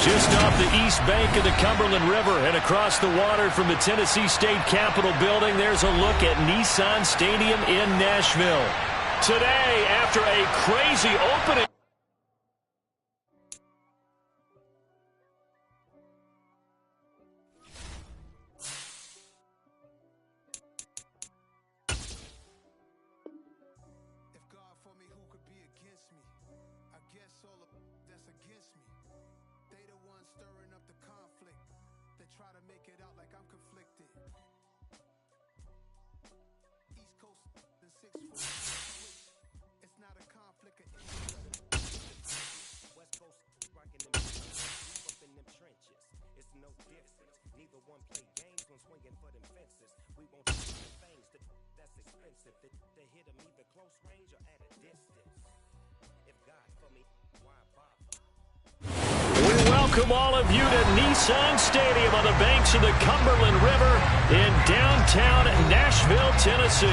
Just off the east bank of the Cumberland River and across the water from the Tennessee State Capitol building, there's a look at Nissan Stadium in Nashville. Today, after a crazy opening. Welcome all of you to Nissan Stadium on the banks of the Cumberland River in downtown Nashville, Tennessee.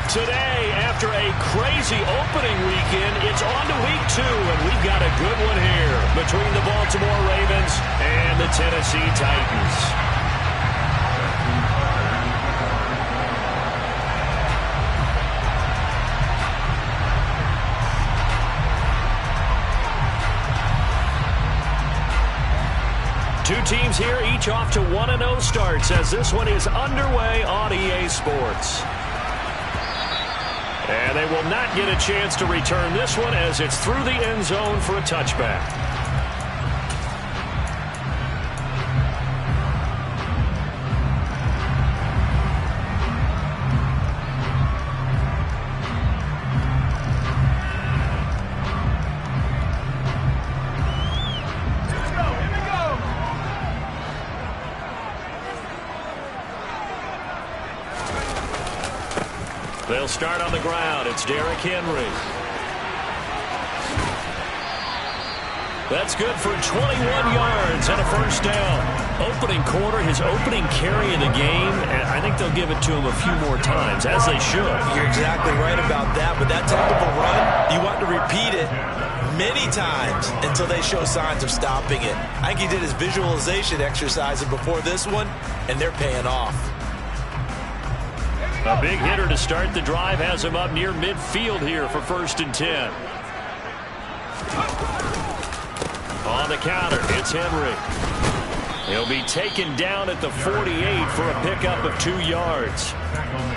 Today, after a crazy opening weekend, it's on to week 2, and we've got a good one here between the Baltimore Ravens and the Tennessee Titans. Two teams here, each off to 1-0 starts as this one is underway on EA Sports. And they will not get a chance to return this one as it's through the end zone for a touchback. They'll start on the ground. It's Derrick Henry. That's good for 21 yards and a first down. Opening quarter, his opening carry in the game, and I think they'll give it to him a few more times, as they should. You're exactly right about that, but that type of a run, you want to repeat it many times until they show signs of stopping it. I think he did his visualization exercise before this one, and they're paying off. A big hitter to start the drive has him up near midfield here for 1st and 10. On the counter, it's Henry. He'll be taken down at the 48 for a pickup of 2 yards.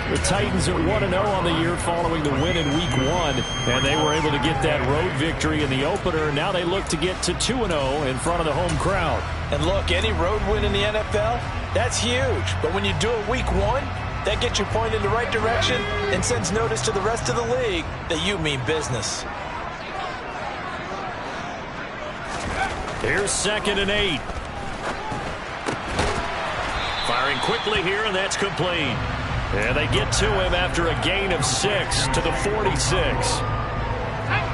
The Titans at 1-0 on the year following the win in Week 1, and they were able to get that road victory in the opener. Now they look to get to 2-0 in front of the home crowd. And look, any road win in the NFL, that's huge. But when you do it Week 1, that gets you pointed in the right direction and sends notice to the rest of the league that you mean business. Here's 2nd and 8. Firing quickly here, and that's complete. And they get to him after a gain of 6 to the 46.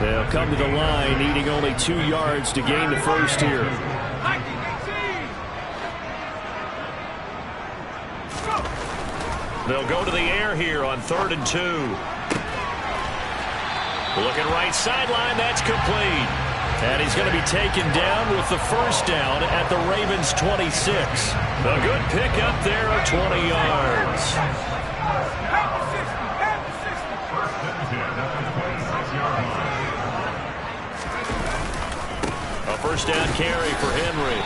They'll come to the line, needing only 2 yards to gain the first here. They'll go to the air here on 3rd and 2. Looking right sideline, that's complete. And he's going to be taken down with the first down at the Ravens' 26. A good pickup there of 20 yards. A first down carry for Henry.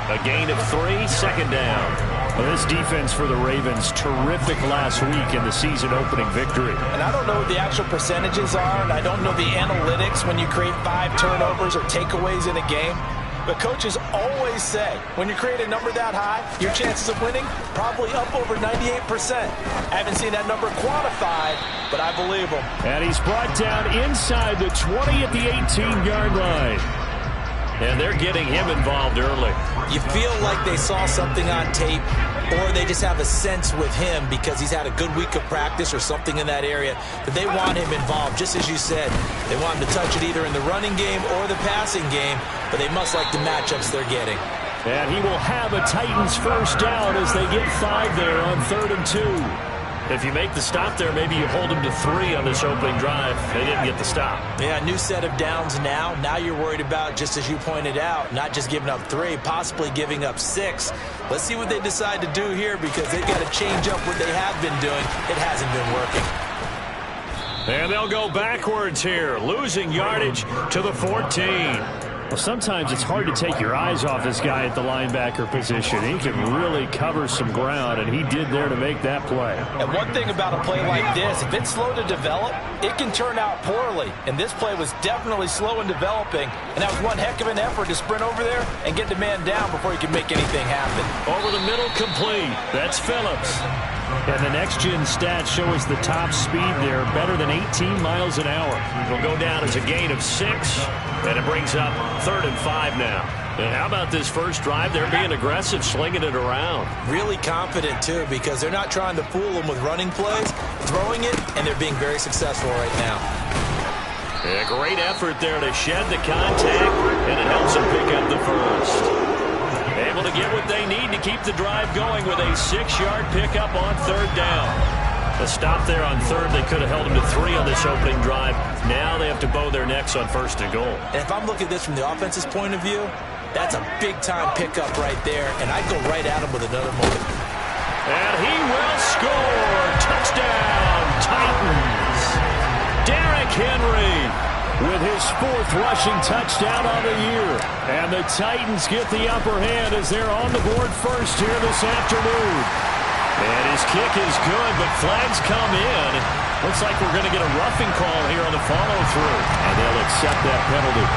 A gain of 3, 2nd down. Well, this defense for the Ravens, terrific last week in the season-opening victory. And I don't know what the actual percentages are, and I don't know the analytics when you create 5 turnovers or takeaways in a game. But coaches always say, when you create a number that high, your chances of winning probably up over 98%. I haven't seen that number quantified, but I believe him. And he's brought down inside the 20 at the 18-yard line. And they're getting him involved early. You feel like they saw something on tape, or they just have a sense with him because he's had a good week of practice or something in that area that they want him involved. Just as you said, they want him to touch it either in the running game or the passing game, but they must like the matchups they're getting. And he will have a Titans first down as they get 5 there on 3rd and 2. If you make the stop there, maybe you hold them to 3 on this opening drive. They didn't get the stop. Yeah, new set of downs now. Now you're worried about, just as you pointed out, not just giving up 3, possibly giving up 6. Let's see what they decide to do here, because they've got to change up what they have been doing. It hasn't been working. And they'll go backwards here, losing yardage to the 14. Well, sometimes it's hard to take your eyes off this guy at the linebacker position. He can really cover some ground, and he did there to make that play. And one thing about a play like this, if it's slow to develop, it can turn out poorly. And this play was definitely slow in developing, and that was one heck of an effort to sprint over there and get the man down before he could make anything happen. Over the middle, complete. That's Phillips. And the next-gen stats show us the top speed there, better than 18 miles an hour. It'll go down as a gain of 6, and it brings up 3rd and 5 now. And how about this first drive? They're being aggressive, slinging it around. Really confident, too, because they're not trying to fool them with running plays, throwing it, and they're being very successful right now. A great effort there to shed the contact, and it helps them pick up the first. Able to get what they need to keep the drive going with a 6-yard pickup on 3rd down. A stop there on 3rd. They could have held them to 3 on this opening drive. Now they have to bow their necks on 1st and goal. And if I'm looking at this from the offense's point of view, that's a big-time pickup right there, and I'd go right at him with another moment. And he will score. Touchdown, Titans. Derrick Henry with his 4th rushing touchdown on the year. And the Titans get the upper hand as they're on the board first here this afternoon. And his kick is good, but flags come in. Looks like we're going to get a roughing call here on the follow-through. And they'll accept that penalty.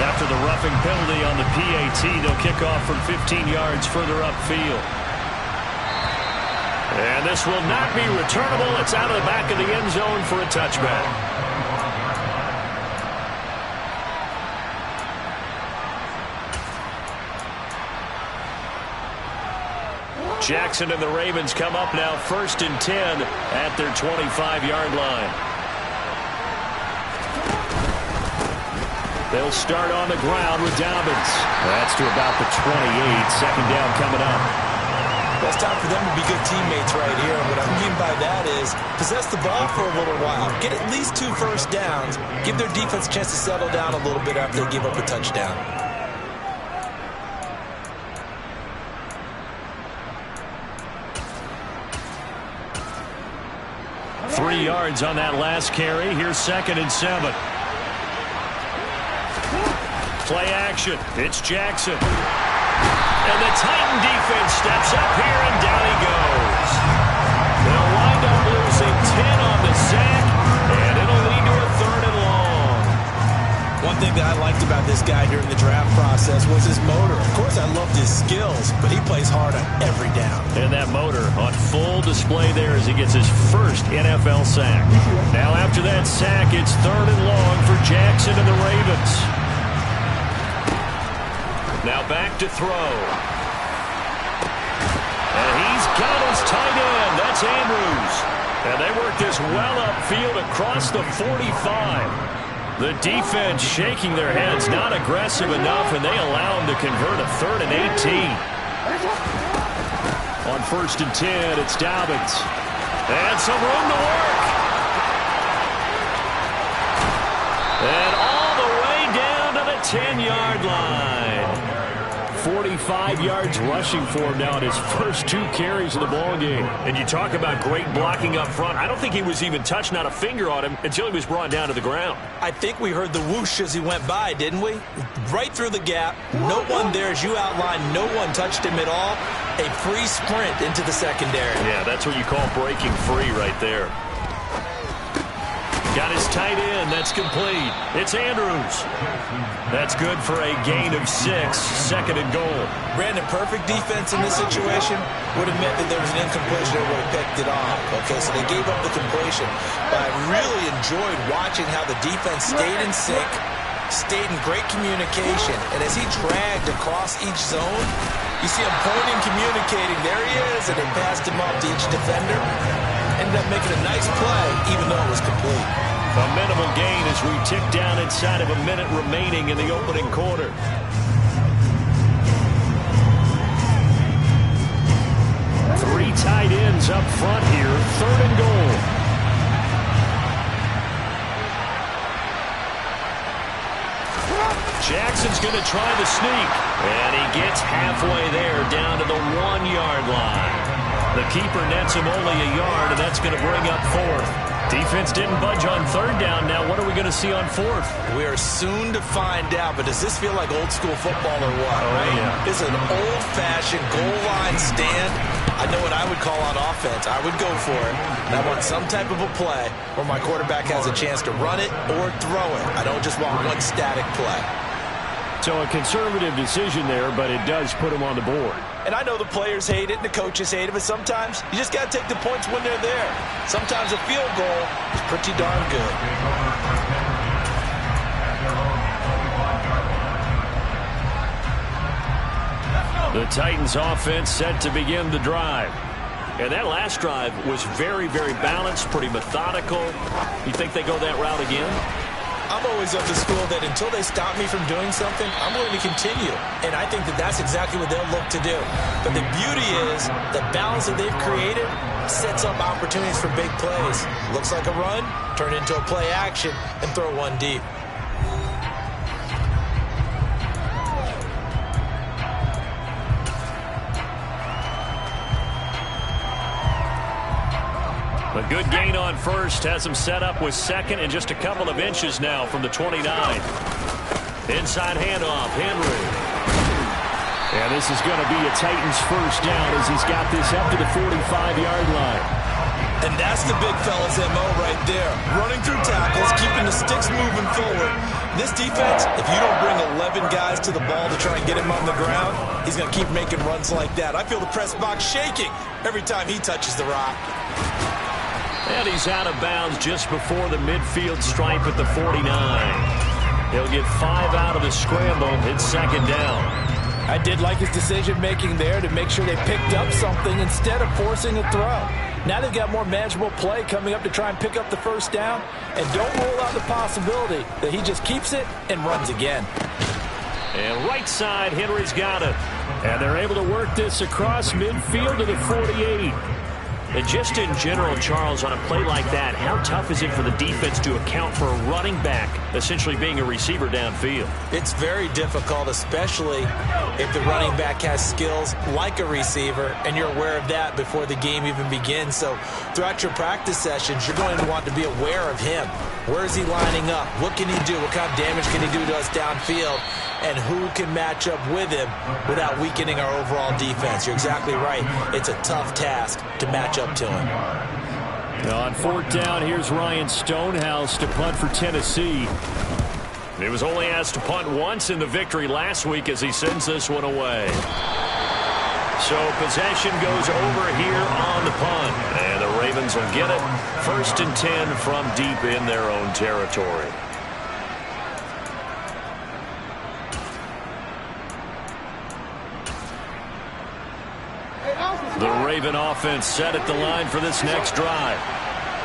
After the roughing penalty on the PAT, they'll kick off from 15 yards further upfield. And this will not be returnable. It's out of the back of the end zone for a touchback. Jackson and the Ravens come up now 1st and 10 at their 25-yard line. They'll start on the ground with Dobbins. That's to about the 28. 2nd down coming up. Well, it's time for them to be good teammates right here. And what I mean by that is possess the ball for a little while. Get at least 2 first downs. Give their defense a chance to settle down a little bit after they give up a touchdown. 3 yards on that last carry. Here's 2nd and 7. Play action. It's Jackson. And the Titan defense steps up here, and down he goes. They'll wind up losing 10 on the sack, and it'll lead to a 3rd and long. One thing that I liked about this guy during the draft process was his motor. Of course, I loved his skills, but he plays hard on every down. And that motor on full display there as he gets his first NFL sack. Now after that sack, it's 3rd and long for Jackson and the Ravens. Now back to throw. And he's got his tight end. That's Andrews. And they work this well upfield across the 45. The defense shaking their heads, not aggressive enough, and they allow him to convert a 3rd and 18. On 1st and 10, it's Dobbins. And some room to work. And all the way down to the 10-yard line. 45 yards rushing for him now in his first 2 carries of the ball game. And you talk about great blocking up front. I don't think he was even touched, not a finger on him, until he was brought down to the ground. I think we heard the whoosh as he went by, didn't we? Right through the gap. No one there, as you outlined. No one touched him at all. A free sprint into the secondary. Yeah, that's what you call breaking free right there. Got his tight end. That's complete. It's Andrews. That's good for a gain of 6. 2nd and goal. Brandon, perfect defense in this situation would have meant that there was an incompletion that would have picked it off. Okay, so they gave up the completion. But I really enjoyed watching how the defense stayed in sync, stayed in great communication. And as he dragged across each zone, you see him pointing, communicating. There he is, and they passed him off to each defender. Ended up making a nice play, even though it was complete. A minimal gain as we tick down inside of a minute remaining in the opening quarter. Three tight ends up front here. Ravens going to try the sneak. And he gets halfway there, down to the 1-yard line. The keeper nets him only a yard, and that's going to bring up fourth. Defense didn't budge on third down. Now what are we going to see on fourth? We are soon to find out, but does this feel like old school football or what? Oh, right? Yeah. This is an old-fashioned goal line stand. I know what I would call on offense. I would go for it. And I want some type of a play where my quarterback has a chance to run it or throw it. I don't just want one static play. So a conservative decision there, but it does put him on the board. And I know the players hate it and the coaches hate it, but sometimes you just got to take the points when they're there. Sometimes a field goal is pretty darn good. The Titans offense set to begin the drive. And that last drive was very, very balanced, pretty methodical. You think they go that route again? I'm always of the school that until they stop me from doing something, I'm willing to continue. And I think that that's exactly what they'll look to do. But the beauty is the balance that they've created sets up opportunities for big plays. Looks like a run, turn into a play action, and throw one deep. A good gain on first has him set up with second and just a couple of inches now from the 29. Inside handoff, Henry. And this is going to be a Titans first down as he's got this up to the 45-yard line. And that's the big fella's MO right there. Running through tackles, keeping the sticks moving forward. This defense, if you don't bring 11 guys to the ball to try and get him on the ground, he's going to keep making runs like that. I feel the press box shaking every time he touches the rock. And he's out of bounds just before the midfield stripe at the 49. He'll get 5 out of the scramble. It's second down. I did like his decision-making there to make sure they picked up something instead of forcing a throw. Now they've got more manageable play coming up to try and pick up the first down. And don't rule out the possibility that he just keeps it and runs again. And right side, Henry's got it. And they're able to work this across midfield to the 48. And just in general, Charles, on a play like that, how tough is it for the defense to account for a running back essentially being a receiver downfield? It's very difficult, especially if the running back has skills like a receiver, and you're aware of that before the game even begins. So throughout your practice sessions, you're going to want to be aware of him. Where is he lining up? What can he do? What kind of damage can he do to us downfield? And who can match up with him without weakening our overall defense? You're exactly right. It's a tough task to match up to him. On fourth down, here's Ryan Stonehouse to punt for Tennessee. He was only asked to punt once in the victory last week as he sends this one away. So possession goes over here on the punt. And the Ravens will get it. 1st and 10 from deep in their own territory. The Raven offense set at the line for this next drive.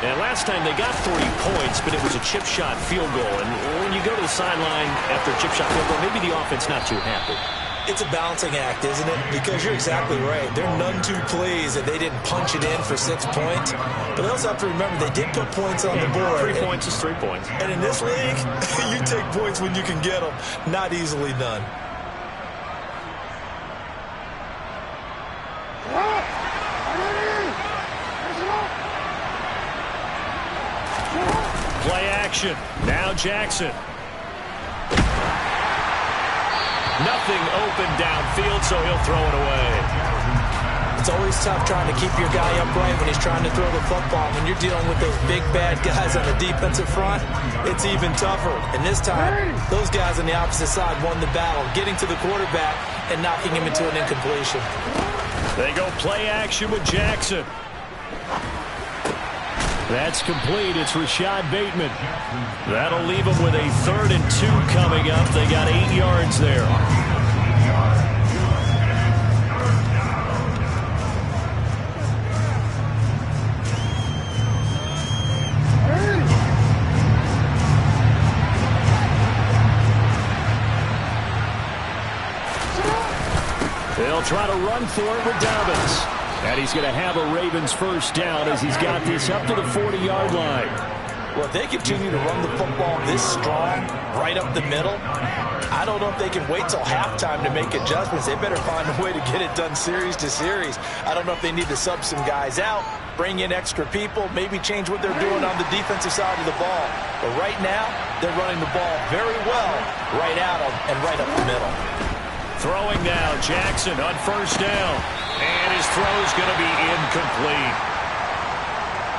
And last time they got 3 points, but it was a chip shot field goal. And when you go to the sideline after a chip shot field goal, maybe the offense not too happy. It's a balancing act, isn't it? Because you're exactly right. They're none too pleased that they didn't punch it in for 6 points. But they also have to remember they did put points on the board. 3 points is 3 points. And in this league, you take points when you can get them. Not easily done. Play action. Now Jackson. Nothing open downfield, so he'll throw it away. It's always tough trying to keep your guy upright when he's trying to throw the football. When you're dealing with those big, bad guys on the defensive front, it's even tougher. And this time, those guys on the opposite side won the battle, getting to the quarterback and knocking him into an incompletion. They go play action with Jackson. That's complete. It's Rashad Bateman. That'll leave them with a 3rd and 2 coming up. They got 8 yards there. They'll try to run for it with Dobbins. And he's going to have a Ravens first down as he's got this up to the 40-yard line. Well, if they continue to run the football this strong, right up the middle, I don't know if they can wait till halftime to make adjustments. They better find a way to get it done series to series. I don't know if they need to sub some guys out, bring in extra people, maybe change what they're doing on the defensive side of the ball. But right now, they're running the ball very well right at them and right up the middle. Throwing now, Jackson on first down. And his throw's going to be incomplete.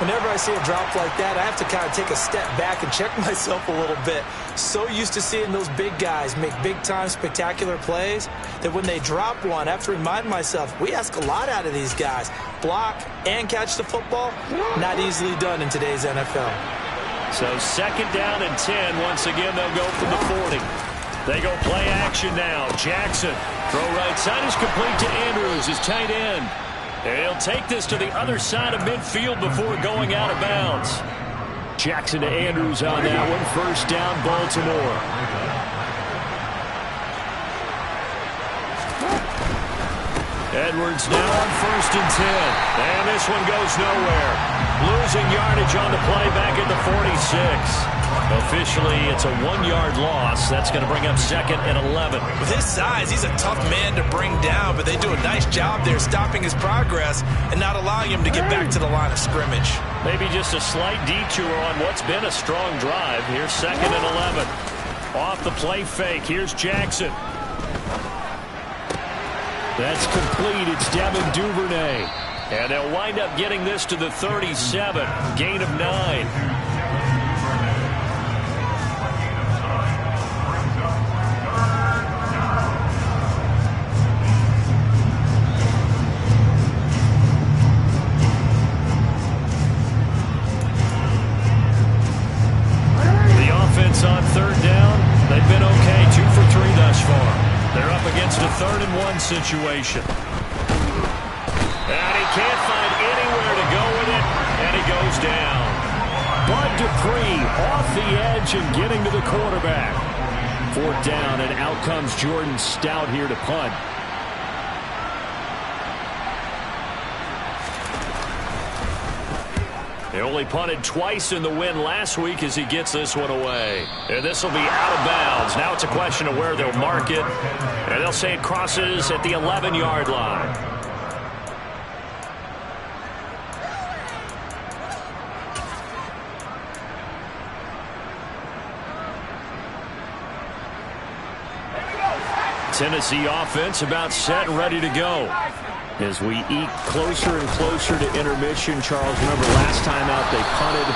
Whenever I see a drop like that, I have to kind of take a step back and check myself a little bit. So used to seeing those big guys make big-time spectacular plays that when they drop one, I have to remind myself, we ask a lot out of these guys. Block and catch the football, not easily done in today's NFL. So second down and 10. Once again, they'll go from the 40. They go play action now. Jackson, throw right side is complete to Andrews, his tight end. And he'll take this to the other side of midfield before going out of bounds. Jackson to Andrews on that one. First down, Baltimore. Edwards now on first and 10. And this one goes nowhere. Losing yardage on the play back at the 46. Officially, it's a 1-yard loss. That's going to bring up second and 11. With his size, he's a tough man to bring down, but they do a nice job there stopping his progress and not allowing him to get back to the line of scrimmage. Maybe just a slight detour on what's been a strong drive. Here's second and 11. Off the play fake. Here's Jackson. That's complete. It's Devin Duvernay. And they'll wind up getting this to the 37. Gain of 9. On third down, they've been okay, 2 for 3 thus far. They're up against a 3rd and 1 situation. And he can't find anywhere to go with it, and he goes down. Bud Dupree off the edge and getting to the quarterback. 4th down, and out comes Jordan Stout here to punt. He only punted twice in the win last week as he gets this one away. And this will be out of bounds. Now it's a question of where they'll mark it. And they'll say it crosses at the 11-yard line. Tennessee offense about set and ready to go. As we eke closer and closer to intermission, Charles, remember last time out they punted.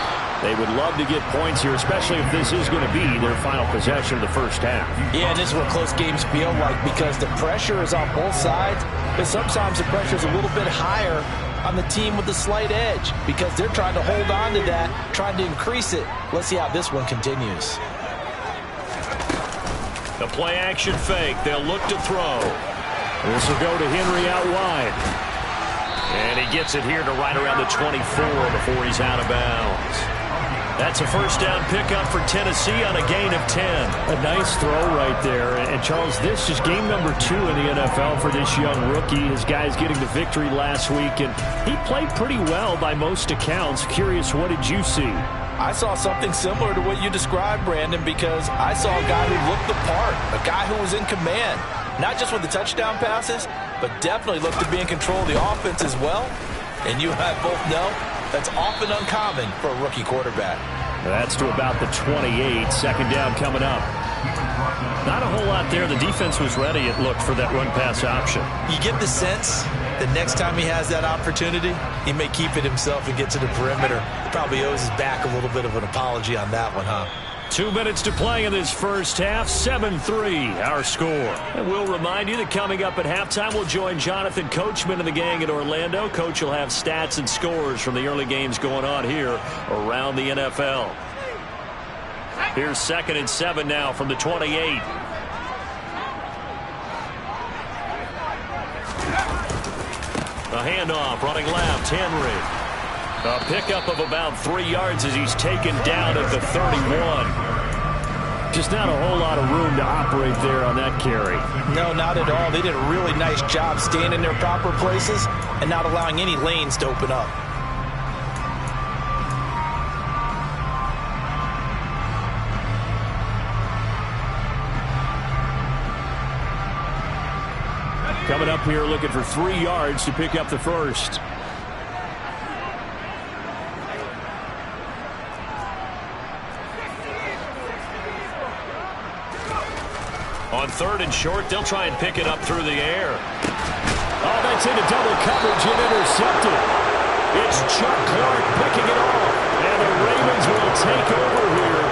They would love to get points here, especially if this is going to be their final possession of the first half. Yeah, and this is what close games feel like because the pressure is on both sides, but sometimes the pressure is a little bit higher on the team with the slight edge because they're trying to hold on to that, trying to increase it. Let's see how this one continues. The play action fake. They'll look to throw. This will go to Henry out wide. And he gets it here to right around the 24 before he's out of bounds. That's a first down pickup for Tennessee on a gain of 10. A nice throw right there. And Charles, this is game number 2 in the NFL for this young rookie. His guys getting the victory last week, and he played pretty well by most accounts. Curious, what did you see? I saw something similar to what you described, Brandon, because I saw a guy who looked the part, a guy who was in command. Not just with the touchdown passes, but definitely looked to be in control of the offense as well. And you and I both know that's often uncommon for a rookie quarterback. That's to about the 28. Second down coming up. Not a whole lot there. The defense was ready, it looked, for that run-pass option. You get the sense that next time he has that opportunity, he may keep it himself and get to the perimeter. He probably owes his back a little bit of an apology on that one, huh? 2 minutes to play in this first half. 7-3, our score. And we'll remind you that coming up at halftime, we'll join Jonathan Coachman and the gang in Orlando. Coach will have stats and scores from the early games going on here around the NFL. Here's 2nd and 7 now from the 28. A handoff, running left, Henry. A pickup of about 3 yards as he's taken down at the 31. Just not a whole lot of room to operate there on that carry. No, not at all. They did a really nice job staying in their proper places and not allowing any lanes to open up. Coming up here looking for 3 yards to pick up the first. On 3rd and short, they'll try and pick it up through the air. Oh, that's into double coverage and intercepted. It's Chuck Clark picking it off. And the Ravens will take over here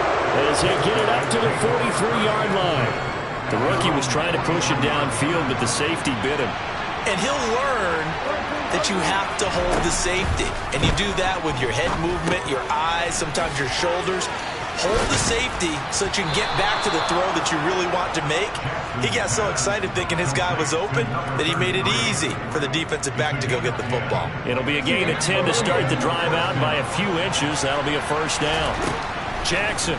as they get it up to the 43-yard line. The rookie was trying to push it downfield, but the safety bit him. And he'll learn that you have to hold the safety. And you do that with your head movement, your eyes, sometimes your shoulders. Hold the safety so that you can get back to the throw that you really want to make. He got so excited thinking his guy was open that he made it easy for the defensive back to go get the football. It'll be a gain of 10 to start the drive out by a few inches. That'll be a first down. Jackson.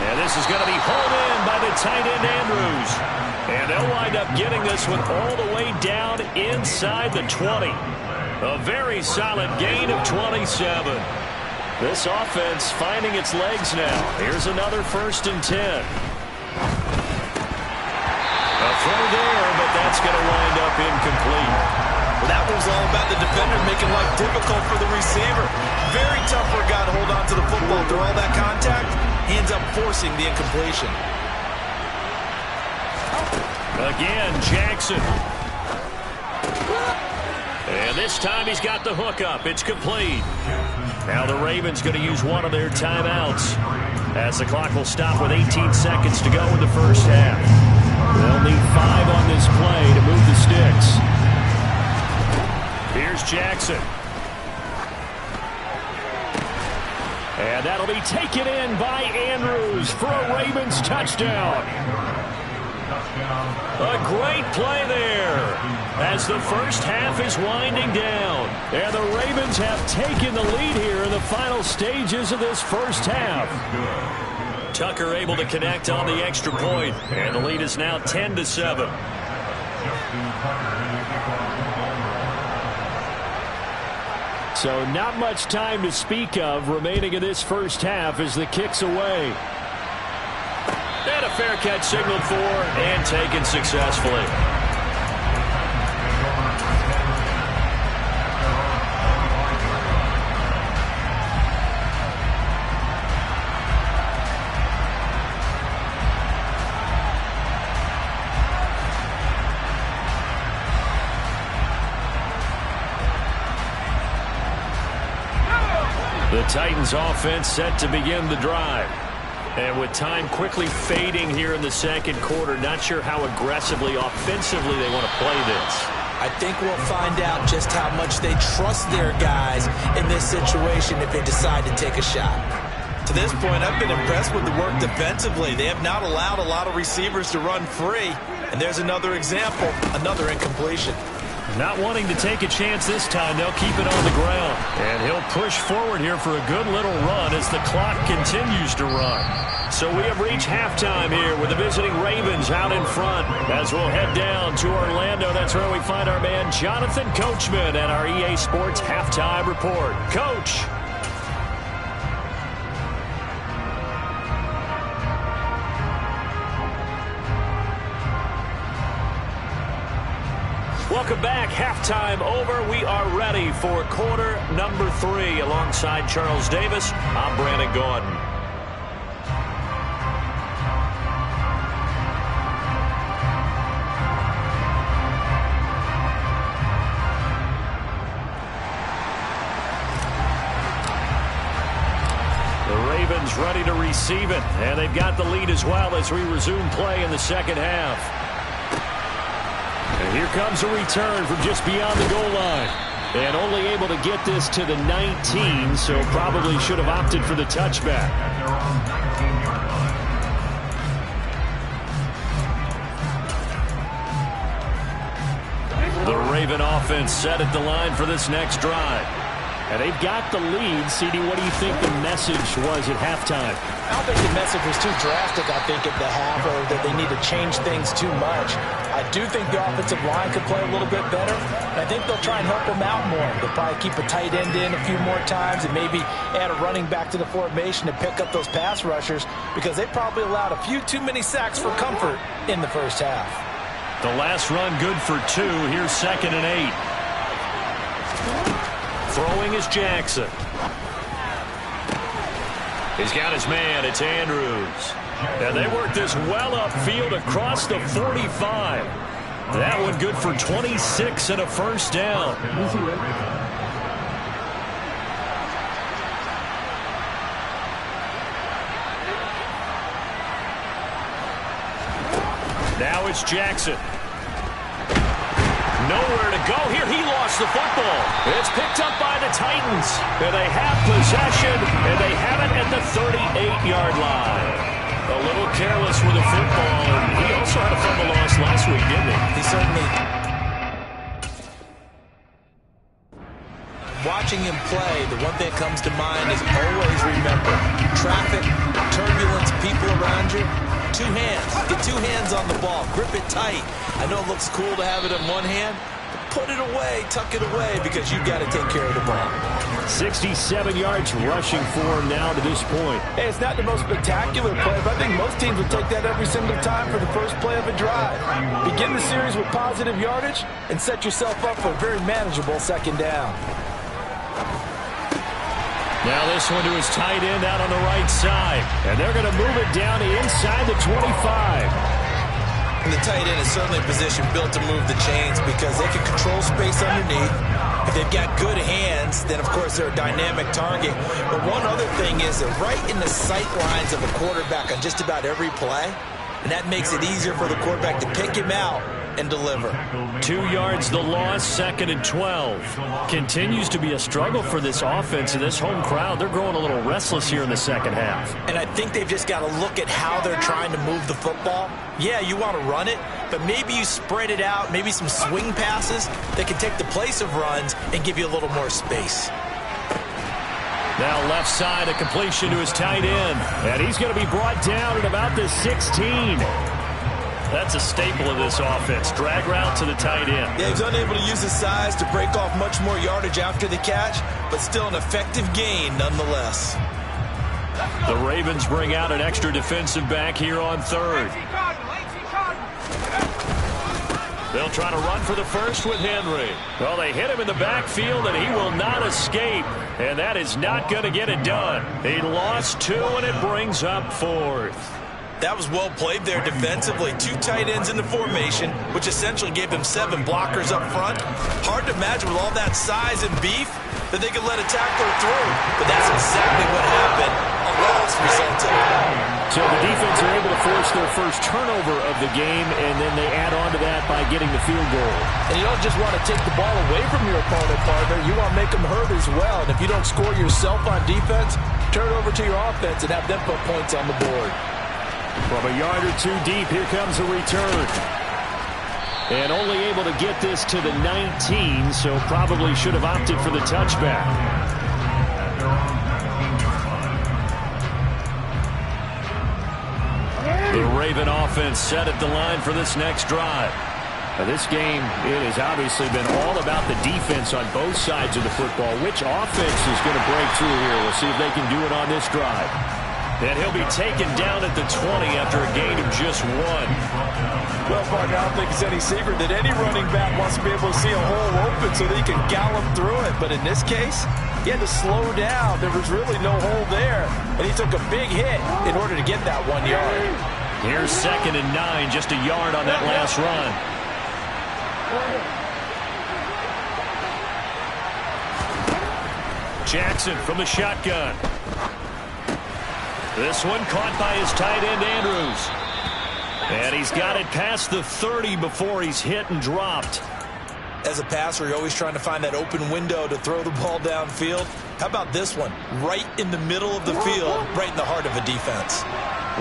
And this is going to be hauled in by the tight end Andrews. And they'll wind up getting this one all the way down inside the 20. A very solid gain of 27. This offense finding its legs now. Here's another 1st and 10. A throw there, but that's going to wind up incomplete. Well, that was all about the defender making life difficult for the receiver. Very tough for a guy to hold on to the football through all that contact. He ends up forcing the incompletion. Again, Jackson. And this time he's got the hook up. It's complete. Now the Ravens going to use one of their timeouts as the clock will stop with 18 seconds to go in the first half. They'll need 5 on this play to move the sticks. Here's Jackson. And that'll be taken in by Andrews for a Ravens touchdown. A great play there as the first half is winding down. And the Ravens have taken the lead here in the final stages of this first half. Tucker able to connect on the extra point, and the lead is now 10-7. So not much time to speak of remaining in this first half as the kick's away. And a fair catch signaled for and taken successfully. The Titans offense set to begin the drive. And with time quickly fading here in the second quarter, not sure how aggressively, offensively they want to play this. I think we'll find out just how much they trust their guys in this situation if they decide to take a shot. To this point, I've been impressed with the work defensively. They have not allowed a lot of receivers to run free. And there's another example, another incompletion. Not wanting to take a chance this time, they'll keep it on the ground. And he'll push forward here for a good little run as the clock continues to run. So we have reached halftime here with the visiting Ravens out in front. As we'll head down to Orlando, that's where we find our man Jonathan Coachman at our EA Sports Halftime Report. Coach. Welcome back. Halftime over. We are ready for quarter number 3. Alongside Charles Davis, I'm Brandon Gordon. The Ravens ready to receive it, and they've got the lead as well as we resume play in the second half. And here comes a return from just beyond the goal line. And only able to get this to the 19, so probably should have opted for the touchback. The Raven offense set at the line for this next drive. And they've got the lead. CD, what do you think the message was at halftime? I don't think the message was too drastic, I think, at the half, or that they need to change things too much. I do think the offensive line could play a little bit better, and I think they'll try and help them out more. They'll probably keep a tight end in a few more times and maybe add a running back to the formation to pick up those pass rushers, because they probably allowed a few too many sacks for comfort in the first half. The last run good for 2. Here's 2nd and 8. Throwing is Jackson. He's got his man. It's Andrews. And they work this well upfield across the 45. That one good for 26 and a first down. Now it's Jackson. Nowhere to go here. He lost the football. It's picked up by the Titans. And they have possession, and they have it at the 38-yard line. A little careless with the football, and he also had a fumble loss last week, didn't he? He certainly. Watching him play, the one thing that comes to mind is always remember, traffic, turbulence, people around you. 2 hands. Get 2 hands on the ball. Grip it tight. I know it looks cool to have it in one hand, but put it away, tuck it away, because you've got to take care of the ball. 67 yards rushing for him now to this point. Hey, it's not the most spectacular play, but I think most teams would take that every single time for the first play of a drive. Begin the series with positive yardage and set yourself up for a very manageable 2nd down. Now this one to his tight end out on the right side. And they're going to move it down to inside the 25. And the tight end is certainly a position built to move the chains because they can control space underneath. If they've got good hands, then of course they're a dynamic target. But one other thing is they're right in the sight lines of a quarterback on just about every play. And that makes it easier for the quarterback to pick him out and deliver. 2 yards the loss, 2nd and 12. Continues to be a struggle for this offense and this home crowd. They're growing a little restless here in the second half. And I think they've just got to look at how they're trying to move the football. Yeah, you want to run it, but maybe you spread it out, maybe some swing passes that can take the place of runs and give you a little more space. Now left side, a completion to his tight end. And he's going to be brought down at about the 16. That's a staple of this offense. Drag route to the tight end. Yeah, he's unable to use his size to break off much more yardage after the catch, but still an effective gain nonetheless. The Ravens bring out an extra defensive back here on 3rd. They'll try to run for the first with Henry. Well, they hit him in the backfield, and he will not escape. And that is not going to get it done. He lost 2, and it brings up 4th. That was well played there defensively. 2 tight ends in the formation, which essentially gave them 7 blockers up front. Hard to imagine with all that size and beef that they could let a tackler through. But that's exactly what happened. A loss resulted. So the defense are able to force their first turnover of the game, and then they add on to that by getting the field goal. And you don't just want to take the ball away from your opponent, partner. You want to make them hurt as well. And if you don't score yourself on defense, turn it over to your offense and have them put points on the board. From a yard or 2 deep, here comes a return. And only able to get this to the 19, so probably should have opted for the touchback. The Raven offense set at the line for this next drive. Now this game, it has obviously been all about the defense on both sides of the football. Which offense is going to break through here? We'll see if they can do it on this drive. And he'll be taken down at the 20 after a gain of just 1. Well, partner, I don't think it's any secret that any running back wants to be able to see a hole open so that he can gallop through it. But in this case, he had to slow down. There was really no hole there. And he took a big hit in order to get that 1 yard. Here's 2nd and 9, just a yard on that last run. Jackson from the shotgun. This one caught by his tight end, Andrews. And he's got it past the 30 before he's hit and dropped. As a passer, you're always trying to find that open window to throw the ball downfield. How about this one? Right in the middle of the field, right in the heart of a defense.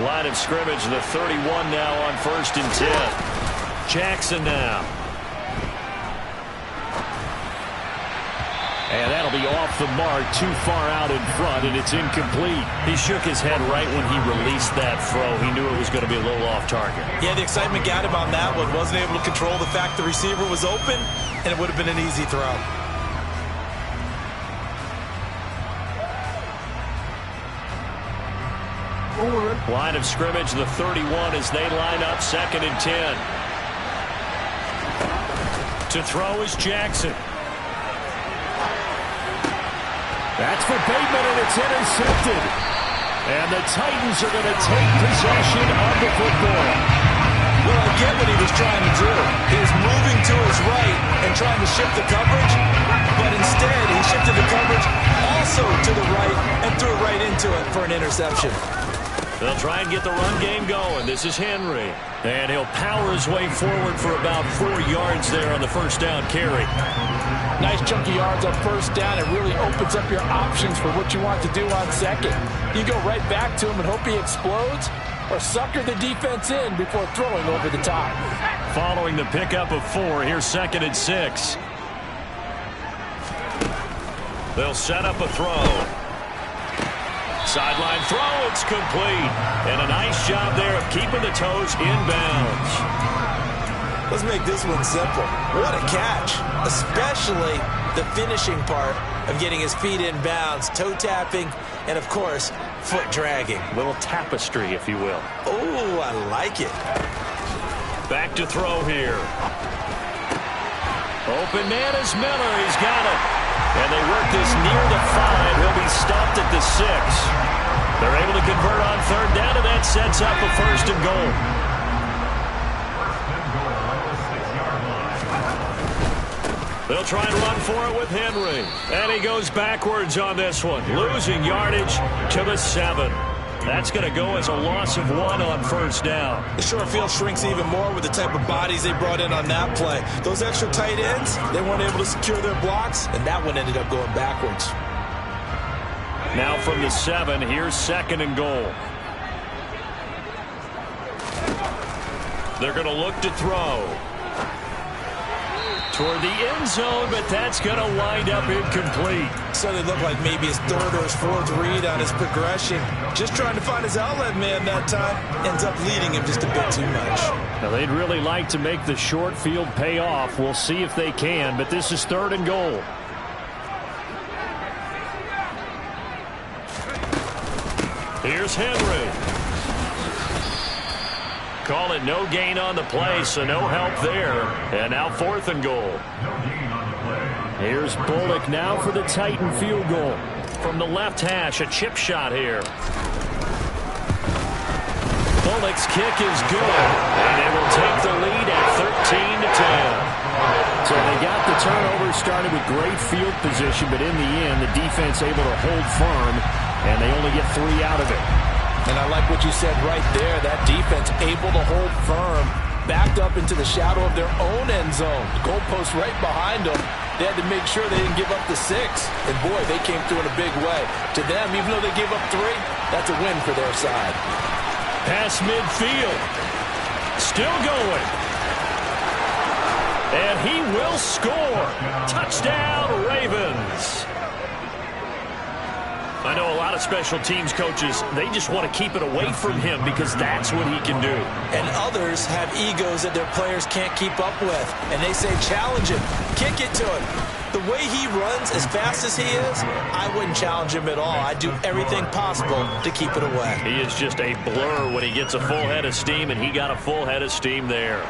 Line of scrimmage, the 31 now on 1st and 10. Jackson now. And that'll be off the mark, too far out in front, and it's incomplete. He shook his head right when he released that throw. He knew it was going to be a little off target. Yeah, the excitement got him on that one. Wasn't able to control the fact the receiver was open, and it would have been an easy throw. Line of scrimmage, the 31 as they line up 2nd and 10. To throw is Jackson. That's for Bateman, and it's intercepted. And the Titans are going to take possession of the football. Well, I get what he was trying to do. He was moving to his right and trying to shift the coverage, but instead he shifted the coverage also to the right and threw it right into it for an interception. They'll try and get the run game going. This is Henry. And he'll power his way forward for about 4 yards there on the first down carry. Nice chunky yards on first down. It really opens up your options for what you want to do on second. You go right back to him and hope he explodes, or sucker the defense in before throwing over the top. Following the pickup of 4, here's 2nd and 6. They'll set up a throw. Sideline throw, it's complete. And a nice job there of keeping the toes inbounds. Let's make this one simple. What a catch, especially the finishing part of getting his feet in bounds, toe tapping, and of course, foot dragging. Little tapestry, if you will. Oh, I like it. Back to throw here. Open man is Miller. He's got it. And they work this near the 5. He'll be stopped at the 6. They're able to convert on 3rd down, and that sets up a 1st and goal. They'll try and run for it with Henry. And he goes backwards on this one, losing yardage to the 7. That's going to go as a loss of 1 on 1st down. The short field shrinks even more with the type of bodies they brought in on that play. Those extra tight ends, they weren't able to secure their blocks, and that one ended up going backwards. Now from the 7, here's 2nd and goal. They're going to look to throw toward the end zone, but that's going to wind up incomplete. So they look like maybe his 3rd or his 4th read on his progression. Just trying to find his outlet man that time. Ends up leading him just a bit too much. Now, they'd really like to make the short field pay off. We'll see if they can, but this is 3rd and goal. Here's Henry. Call it no gain on the play, so no help there. And now 4th and goal. Here's Bullock now for the Titan field goal. From the left hash, a chip shot here. Bullock's kick is good. And they will take the lead at 13-10. So they got the turnover started with great field position, but in the end, the defense able to hold firm, and they only get 3 out of it. And I like what you said right there. That defense able to hold firm, backed up into the shadow of their own end zone. The goalpost right behind them. They had to make sure they didn't give up the 6. And boy, they came through in a big way. To them, even though they gave up 3, that's a win for their side. Pass midfield. Still going. And he will score. Touchdown, Ravens. I know a lot of special teams coaches, they just want to keep it away from him because that's what he can do. And others have egos that their players can't keep up with. And they say, challenge him, kick it to him. The way he runs as fast as he is, I wouldn't challenge him at all. I'd do everything possible to keep it away. He is just a blur when he gets a full head of steam, and he got a full head of steam there.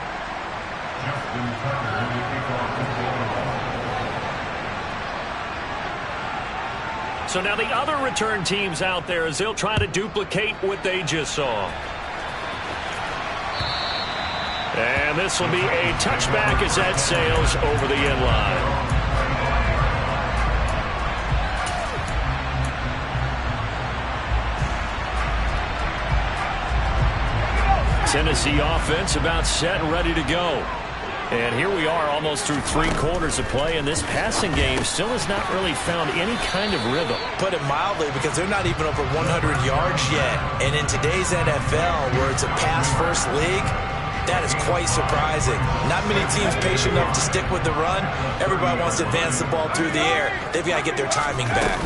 So now the other return teams out there as they'll try to duplicate what they just saw. And this will be a touchback as that sails over the end line. Tennessee offense about set and ready to go. And here we are almost through 3 quarters of play, and this passing game still has not really found any kind of rhythm. Put it mildly, because they're not even over 100 yards yet. And in today's NFL, where it's a pass-first league, That is quite surprising. Not many teams patient enough to stick with the run. Everybody wants to advance the ball through the air. They've got to get their timing back.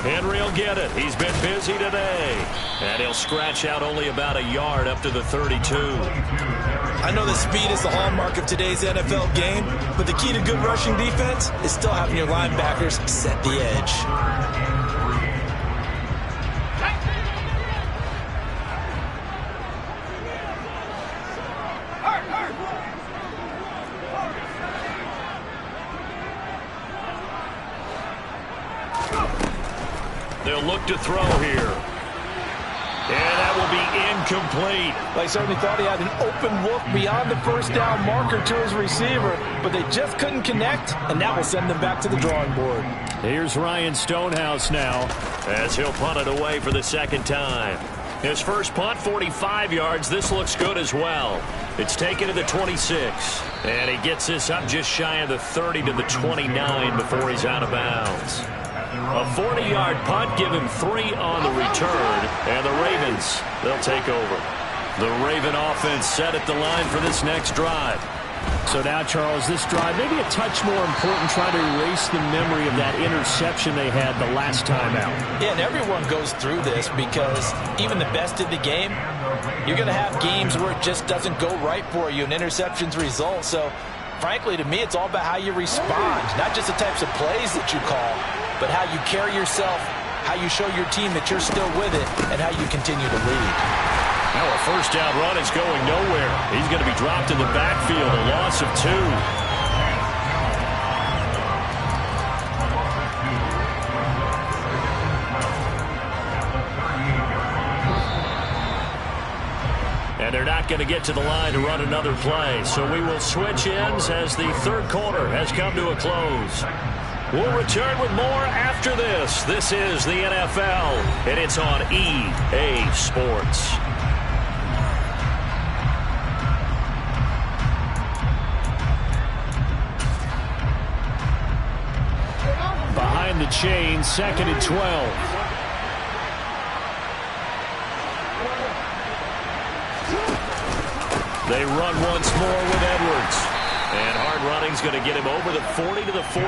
Henry will get it. He's been busy today. And he'll scratch out only about a yard up to the 32. I know that speed is the hallmark of today's NFL game, but the key to good rushing defense is still having your linebackers set the edge. They'll look to throw here. And that will be incomplete. They certainly thought he had an open look beyond the first down marker to his receiver, but they just couldn't connect, and that will send them back to the drawing board. Here's Ryan Stonehouse now, as he'll punt it away for the second time. His first punt, 45 yards. This looks good as well. It's taken to the 26, and he gets this up just shy of the 30 to the 29 before he's out of bounds. A 40-yard punt, give him 3 on the return, and the Ravens, they'll take over. The Raven offense set at the line for this next drive. So now, Charles, this drive maybe a touch more important, trying to erase the memory of that interception they had the last time out. Yeah, and everyone goes through this because even the best in the game, you're going to have games where it just doesn't go right for you and interceptions result. So, frankly, to me, it's all about how you respond, not just the types of plays that you call, but how you carry yourself, how you show your team that you're still with it, and how you continue to lead. Now a first down run is going nowhere. He's going to be dropped in the backfield, a loss of 2. And they're not going to get to the line to run another play. So we will switch ends as the third quarter has come to a close. We'll return with more after this. This is the NFL, and it's on EA Sports. Behind the chain, 2nd and 12. They run once more with Edwards. And hard running's going to get him over the 40 to the 42.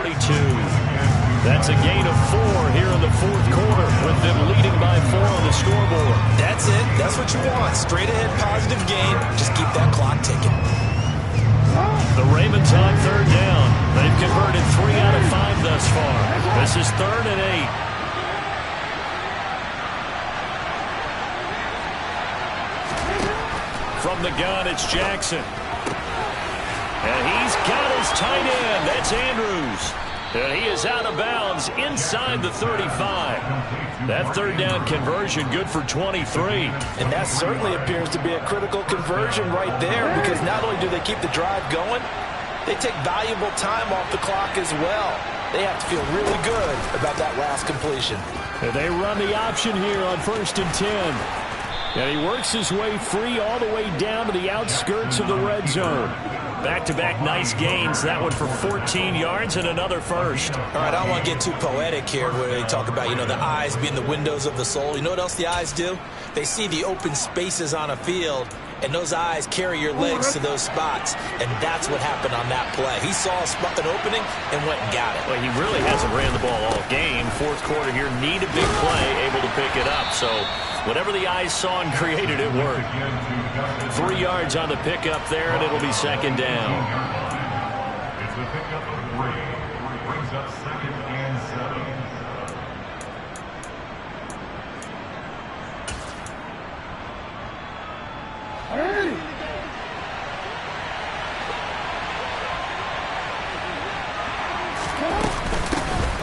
That's a gain of 4 here in the fourth quarter with them leading by 4 on the scoreboard. That's it. That's what you want. Straight ahead positive gain. Just keep that clock ticking. The Ravens on third down. They've converted 3 out of 5 thus far. This is 3rd and 8. From the gun, it's Jackson. And he's got his tight end. That's Andrews. And he is out of bounds inside the 35. That third down conversion good for 23. And that certainly appears to be a critical conversion right there, because not only do they keep the drive going, they take valuable time off the clock as well. They have to feel really good about that last completion. And they run the option here on 1st and 10. And he works his way free all the way down to the outskirts of the red zone. Back-to-back nice gains. That one for 14 yards and another first. All right, I don't want to get too poetic here where they talk about, the eyes being the windows of the soul. You know what else the eyes do? They see the open spaces on a field, and those eyes carry your legs to those spots, and that's what happened on that play. He saw an opening and went and got it. Well, he really hasn't ran the ball all game. Fourth quarter here, need a big play, able to pick it up. So whatever the eyes saw and created, it worked. 3 yards on the pickup there, and it'll be 2nd down. It's the pickup of 3, which brings up 2nd and 7.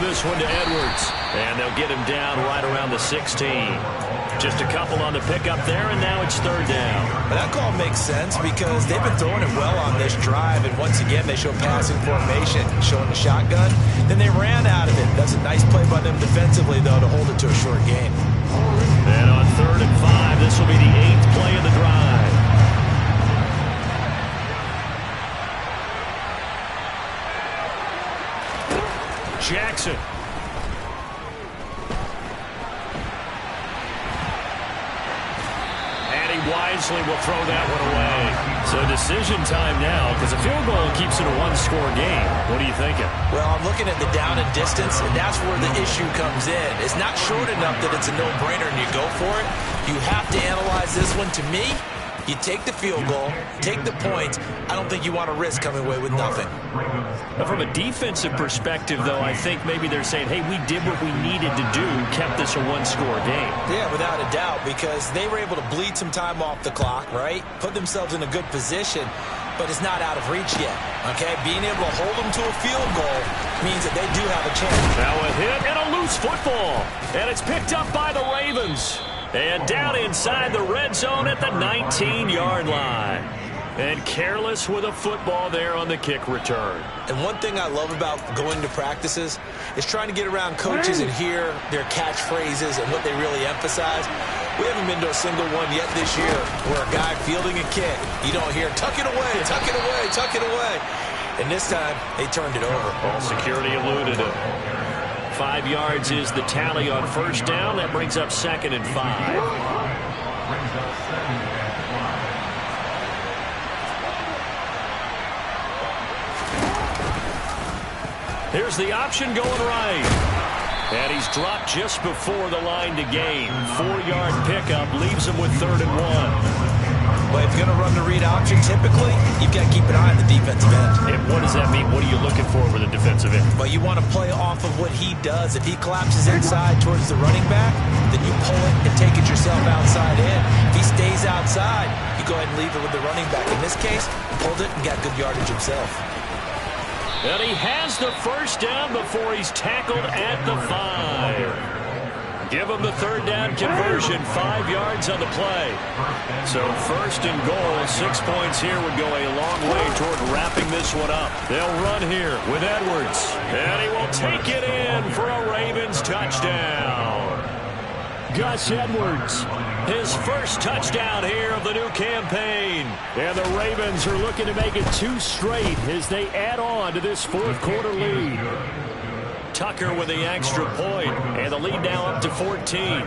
This one to Edwards, and they'll get him down right around the 16. Just a couple on the pickup there, and now it's 3rd down. That call makes sense because they've been throwing it well on this drive, and once again they show passing formation, showing the shotgun. Then they ran out of it. That's a nice play by them defensively, though, to hold it to a short gain. And on 3rd and 5, this will be the 8th play of the drive. Jackson. And he wisely will throw that one away. So decision time now, because a field goal keeps it a one-score game. What are you thinking? Well, I'm looking at the down and distance, and that's where the issue comes in. It's not short enough that it's a no-brainer and you go for it. You have to analyze this one. To me, you take the field goal, take the points. I don't think you want to risk coming away with nothing. Now, from a defensive perspective, though, I think maybe they're saying, hey, we did what we needed to do, kept this a one-score game. Yeah, without a doubt, because they were able to bleed some time off the clock, right? Put themselves in a good position, but it's not out of reach yet, okay? Being able to hold them to a field goal means that they do have a chance. Now a hit and a loose football, and it's picked up by the Ravens. And down inside the red zone at the 19-yard line. And careless with a football there on the kick return. And one thing I love about going to practices is trying to get around coaches and hear their catchphrases and what they really emphasize. We haven't been to a single one yet this year where a guy fielding a kick, you don't hear, tuck it away, tuck it away, tuck it away. And this time, they turned it over. All security eluded him. 5 yards is the tally on first down. That brings up 2nd and 5. Here's the option going right. And he's dropped just before the line to gain. 4-yard pickup leaves him with 3rd and 1. But if you're going to run the read option, typically, you've got to keep an eye on the defensive end. And what does that mean? What are you looking for with a defensive end? But you want to play off of what he does. If he collapses inside towards the running back, then you pull it and take it yourself outside in. If he stays outside, you go ahead and leave it with the running back. In this case, he pulled it and got good yardage himself. And he has the first down before he's tackled at the 5. Give him the 3rd down conversion, 5 yards on the play. So 1st and goal, 6 points here would go a long way toward wrapping this one up. They'll run here with Edwards. And he will take it in for a Ravens touchdown. Gus Edwards, his first touchdown here of the new campaign. And the Ravens are looking to make it 2 straight as they add on to this 4th quarter lead. Tucker with the extra point, and the lead now up to 14.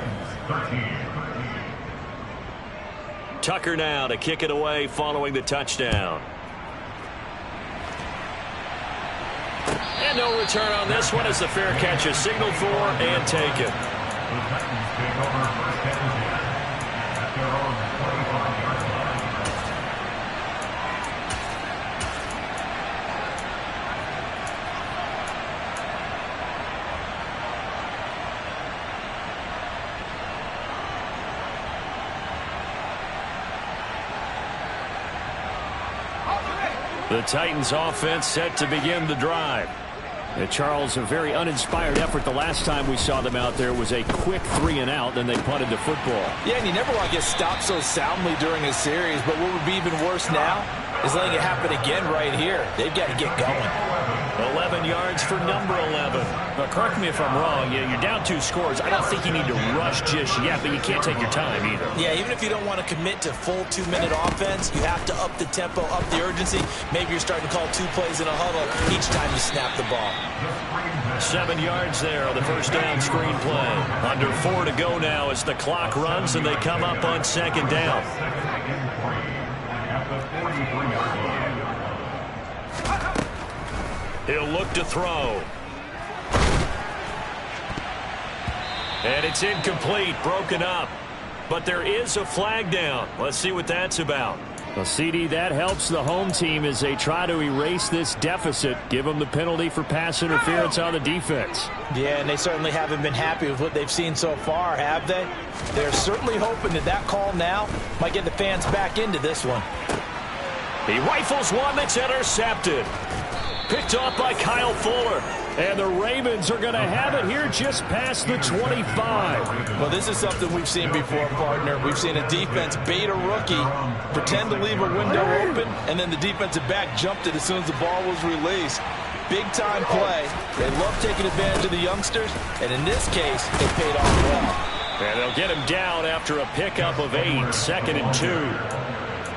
Tucker now to kick it away following the touchdown. And no return on this one as the fair catch is signaled for and taken. The Titans offense set to begin the drive. And Charles, a very uninspired effort. The last time we saw them out there was a quick 3 and out, then they punted the football. Yeah, and you never want to get stopped so soundly during a series, but what would be even worse now is letting it happen again right here. They've got to get going. 11 yards for number 11. Now, correct me if I'm wrong. You're down 2 scores. I don't think you need to rush just yet, but you can't take your time either. Yeah, even if you don't want to commit to full 2-minute offense, you have to up the tempo, up the urgency. Maybe you're starting to call 2 plays in a huddle each time you snap the ball. 7 yards there on the first down screen play. Under 4 to go now as the clock runs and they come up on 2nd down. He'll look to throw. And it's incomplete, broken up. But there is a flag down. Let's see what that's about. Well, CD, that helps the home team as they try to erase this deficit. Give them the penalty for pass interference on the defense. Yeah, and they certainly haven't been happy with what they've seen so far, have they? They're certainly hoping that that call now might get the fans back into this one. He rifles one that's intercepted. Picked off by Kyle Fuller. And the Ravens are going to have it here just past the 25. Well, this is something we've seen before, partner. We've seen a defense bait a rookie, pretend to leave a window open, and then the defensive back jumped it as soon as the ball was released. Big-time play. They love taking advantage of the youngsters, and in this case, it paid off well. And they'll get him down after a pickup of 8, 2nd and 2.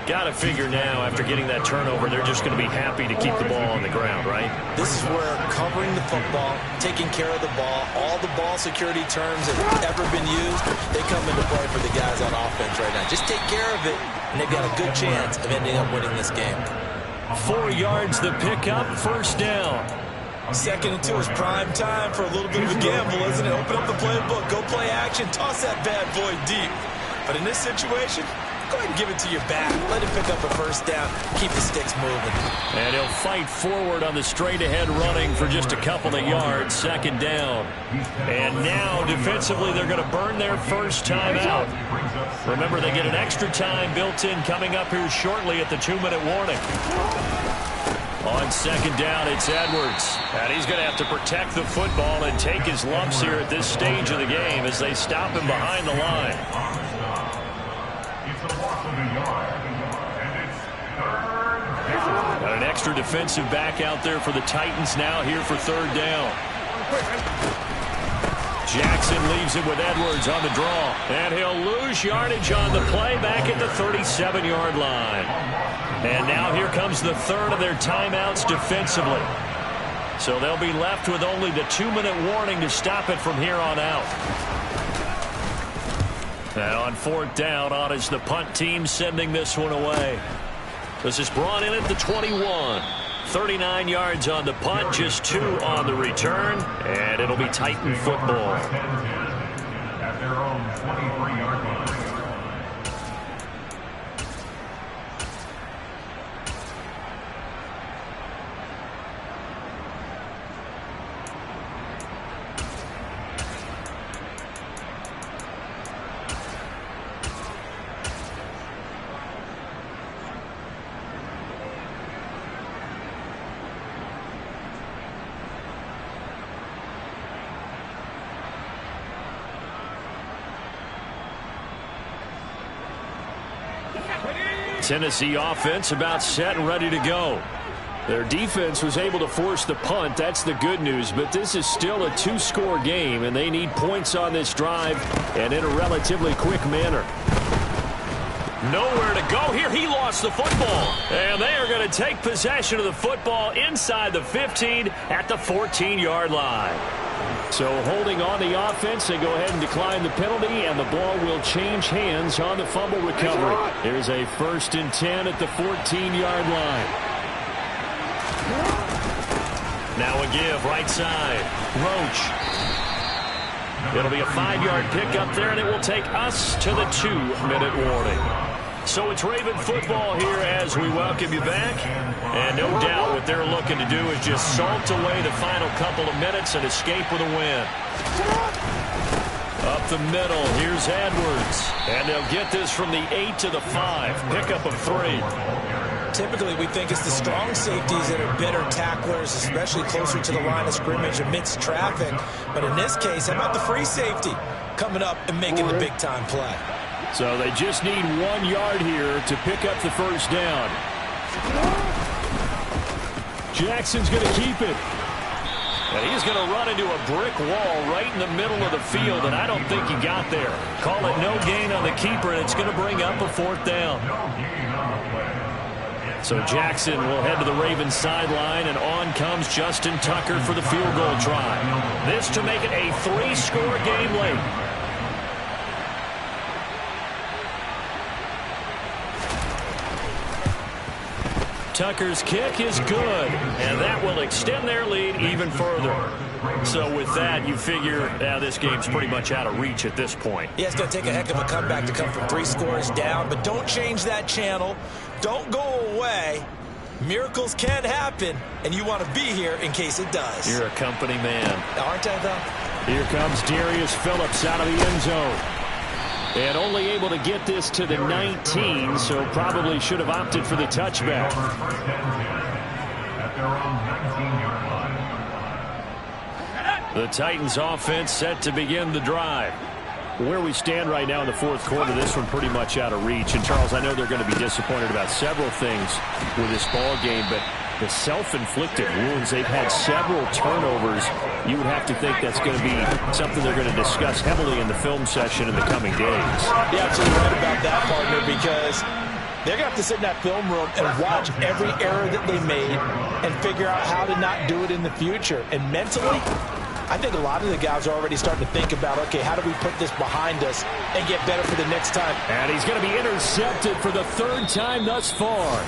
Got to figure now, after getting that turnover, they're just going to be happy to keep the ball on the ground, right? This is where covering the football, taking care of the ball, all the ball security terms that have ever been used, they come into play for the guys on offense right now. Just take care of it, and they've got a good chance of ending up winning this game. 4 yards the pickup, first down. 2nd and 2 is prime time for a little bit of a gamble, isn't it? Open up the playbook, go play action, toss that bad boy deep. But in this situation, go ahead and give it to your back. Let him pick up a first down. Keep the sticks moving. And he'll fight forward on the straight-ahead running for just a couple of yards. 2nd down. And now, defensively, they're going to burn their first time out. Remember, they get an extra time built in coming up here shortly at the 2-minute warning. On 2nd down, it's Edwards. And he's going to have to protect the football and take his lumps here at this stage of the game as they stop him behind the line. Got an extra defensive back out there for the Titans now here for 3rd down. Jackson leaves it with Edwards on the draw. And he'll lose yardage on the play back at the 37-yard line. And now here comes the 3rd of their timeouts defensively. So they'll be left with only the 2-minute warning to stop it from here on out. And on 4th down, on is the punt team sending this one away. This is brought in at the 21. 39 yards on the punt, just 2 on the return, and it'll be Titan football. At their own 23-yard line. Tennessee offense about set and ready to go. Their defense was able to force the punt. That's the good news. But this is still a 2-score game, and they need points on this drive and in a relatively quick manner. Nowhere to go here. He lost the football. And they are going to take possession of the football inside the 15 at the 14-yard line. So holding on the offense, they go ahead and decline the penalty, and the ball will change hands on the fumble recovery. Here's a 1st and 10 at the 14-yard line. Now a give, right side. Roach. It'll be a 5-yard pickup there, and it will take us to the 2-minute warning. So it's Raven football here as we welcome you back. And no doubt what they're looking to do is just salt away the final couple of minutes and escape with a win. Up the middle, here's Edwards. And they'll get this from the 8 to the 5. Pickup of 3. Typically, we think it's the strong safeties that are better tacklers, especially closer to the line of scrimmage amidst traffic. But in this case, how about the free safety coming up and making the big-time play? So they just need 1 yard here to pick up the first down. Jackson's going to keep it. And he's going to run into a brick wall right in the middle of the field, and I don't think he got there. Call it no gain on the keeper, and it's going to bring up a 4th down. So Jackson will head to the Ravens sideline, and on comes Justin Tucker for the field goal try. This to make it a 3-score game late. Tucker's kick is good, and that will extend their lead even further. So with that, you figure this game's pretty much out of reach at this point. Yeah, it's going to take a heck of a comeback to come from 3 scores down, but don't change that channel. Don't go away. Miracles can happen, and you want to be here in case it does. You're a company man. Aren't I, though? Here comes Darius Phillips out of the end zone. And only able to get this to the 19, so probably should have opted for the touchback. The Titans offense set to begin the drive. Where we stand right now in the 4th quarter, this one pretty much out of reach. And, Charles, I know they're going to be disappointed about several things with this ball game, but the self-inflicted wounds, they've had several turnovers. You would have to think that's going to be something they're going to discuss heavily in the film session in the coming days. You're absolutely right about that, partner, because they're going to have to sit in that film room and watch every error that they made and figure out how to not do it in the future. And mentally, I think a lot of the guys are already starting to think about, okay, how do we put this behind us and get better for the next time? And he's going to be intercepted for the third time thus far.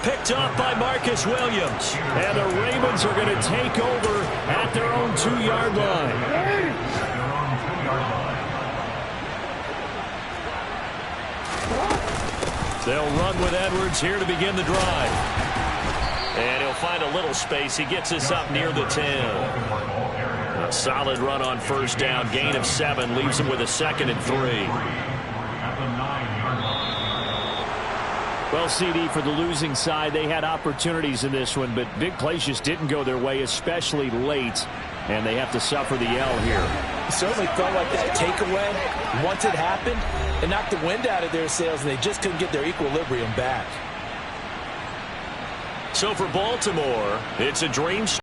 Picked up by Marcus Williams. And the Ravens are going to take over at their own 2-yard line. They'll run with Edwards here to begin the drive. And he'll find a little space. He gets us up near the 10. A solid run on first down. Gain of 7 leaves him with a 2nd and 3. Well, CD, for the losing side, they had opportunities in this one, but big plays just didn't go their way, especially late, and they have to suffer the L here. It certainly felt like that takeaway, once it happened, it knocked the wind out of their sails, and they just couldn't get their equilibrium back. So for Baltimore, it's a dream.